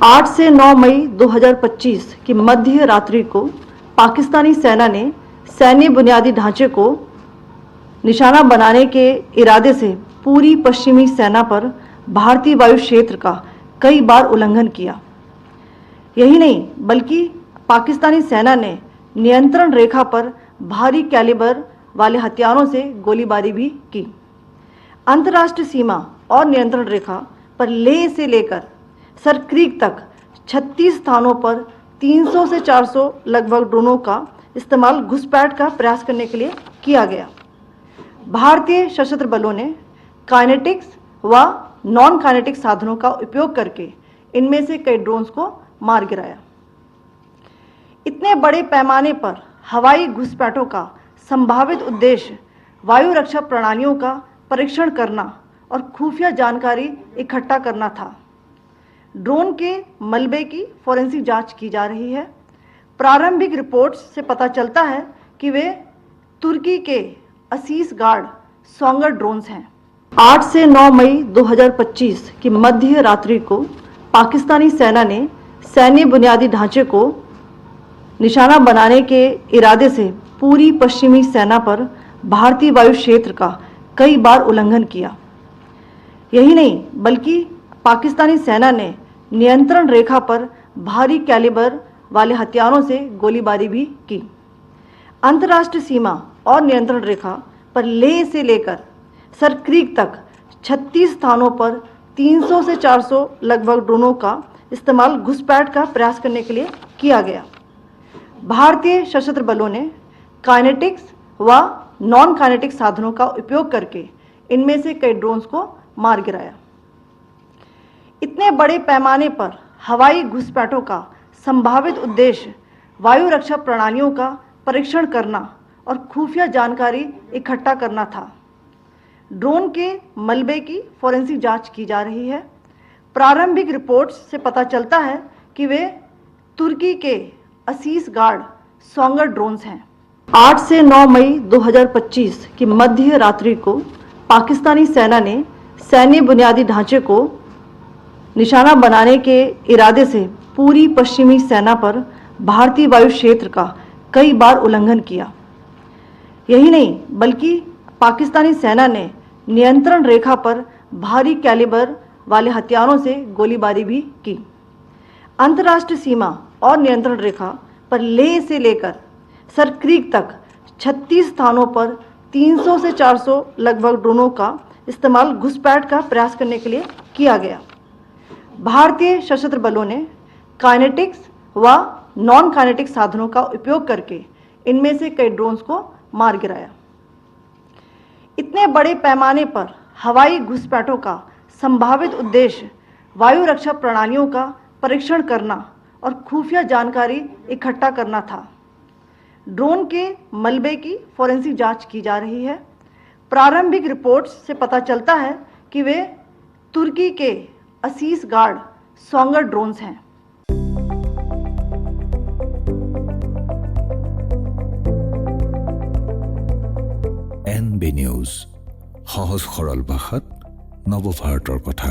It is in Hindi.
8 से 9 मई 2025 की मध्य रात्रि को पाकिस्तानी सेना ने सैन्य बुनियादी ढांचे को निशाना बनाने के इरादे से पूरी पश्चिमी सेना पर भारतीय वायु क्षेत्र का कई बार उल्लंघन किया। यही नहीं बल्कि पाकिस्तानी सेना ने नियंत्रण रेखा पर भारी कैलिबर वाले हथियारों से गोलीबारी भी की। अंतर्राष्ट्रीय सीमा और नियंत्रण रेखा पर लेह से लेकर सर क्रीक तक 36 स्थानों पर 300 से 400 लगभग ड्रोनों का इस्तेमाल घुसपैठ का प्रयास करने के लिए किया गया। भारतीय सशस्त्र बलों ने काइनेटिक्स व नॉन काइनेटिक साधनों का उपयोग करके इनमें से कई ड्रोन्स को मार गिराया। इतने बड़े पैमाने पर हवाई घुसपैठों का संभावित उद्देश्य वायु रक्षा प्रणालियों का परीक्षण करना और खुफिया जानकारी इकट्ठा करना था। ड्रोन के मलबे की फोरेंसिक जांच की जा रही है। प्रारंभिक रिपोर्ट्स से पता चलता है कि वे तुर्की के असीस गार्ड सोंगर ड्रोन्स हैं। 8 से 9 मई 2025 की मध्य रात्रि को पाकिस्तानी सेना ने सैन्य बुनियादी ढांचे को निशाना बनाने के इरादे से पूरी पश्चिमी सेना पर भारतीय वायु क्षेत्र का कई बार उल्लंघन किया। यही नहीं बल्कि पाकिस्तानी सेना ने नियंत्रण रेखा पर भारी कैलिबर वाले हथियारों से गोलीबारी भी की। अंतर्राष्ट्रीय सीमा और नियंत्रण रेखा पर लेह से लेकर सर क्रीक तक 36 स्थानों पर 300 से 400 लगभग ड्रोनों का इस्तेमाल घुसपैठ का प्रयास करने के लिए किया गया। भारतीय सशस्त्र बलों ने काइनेटिक्स व नॉन काइनेटिक साधनों का उपयोग करके इनमें से कई ड्रोन्स को मार गिराया। इतने बड़े पैमाने पर हवाई घुसपैठों का संभावित उद्देश्य वायु रक्षा प्रणालियों का परीक्षण करना और खुफिया जानकारी इकट्ठा करना था। ड्रोन के मलबे की फोरेंसिक जांच की जा रही है। प्रारंभिक रिपोर्ट्स से पता चलता है कि वे तुर्की के असीस गार्ड सोंगर ड्रोन्स हैं। 8 से 9 मई 2025 की मध्य रात्रि को पाकिस्तानी सेना ने सैन्य बुनियादी ढांचे को निशाना बनाने के इरादे से पूरी पश्चिमी सेना पर भारतीय वायु क्षेत्र का कई बार उल्लंघन किया। यही नहीं बल्कि पाकिस्तानी सेना ने नियंत्रण रेखा पर भारी कैलिबर वाले हथियारों से गोलीबारी भी की। अंतर्राष्ट्रीय सीमा और नियंत्रण रेखा पर लेह से लेकर सर क्रीक तक 36 स्थानों पर 300 से 400 लगभग ड्रोनों का इस्तेमाल घुसपैठ का प्रयास करने के लिए किया गया। भारतीय सशस्त्र बलों ने काइनेटिक्स व नॉन काइनेटिक साधनों का उपयोग करके इनमें से कई ड्रोन्स को मार गिराया। इतने बड़े पैमाने पर हवाई घुसपैठों का संभावित उद्देश्य वायु रक्षा प्रणालियों का परीक्षण करना और खुफिया जानकारी इकट्ठा करना था। ड्रोन के मलबे की फोरेंसिक जांच की जा रही है। प्रारंभिक रिपोर्ट्स से पता चलता है कि वे तुर्की के असीस गार्ड सोंगर ड्रोन्स हैं। NB নিউজ, সহজ সৰল ভাষাত নৱভাৰতৰ কথা।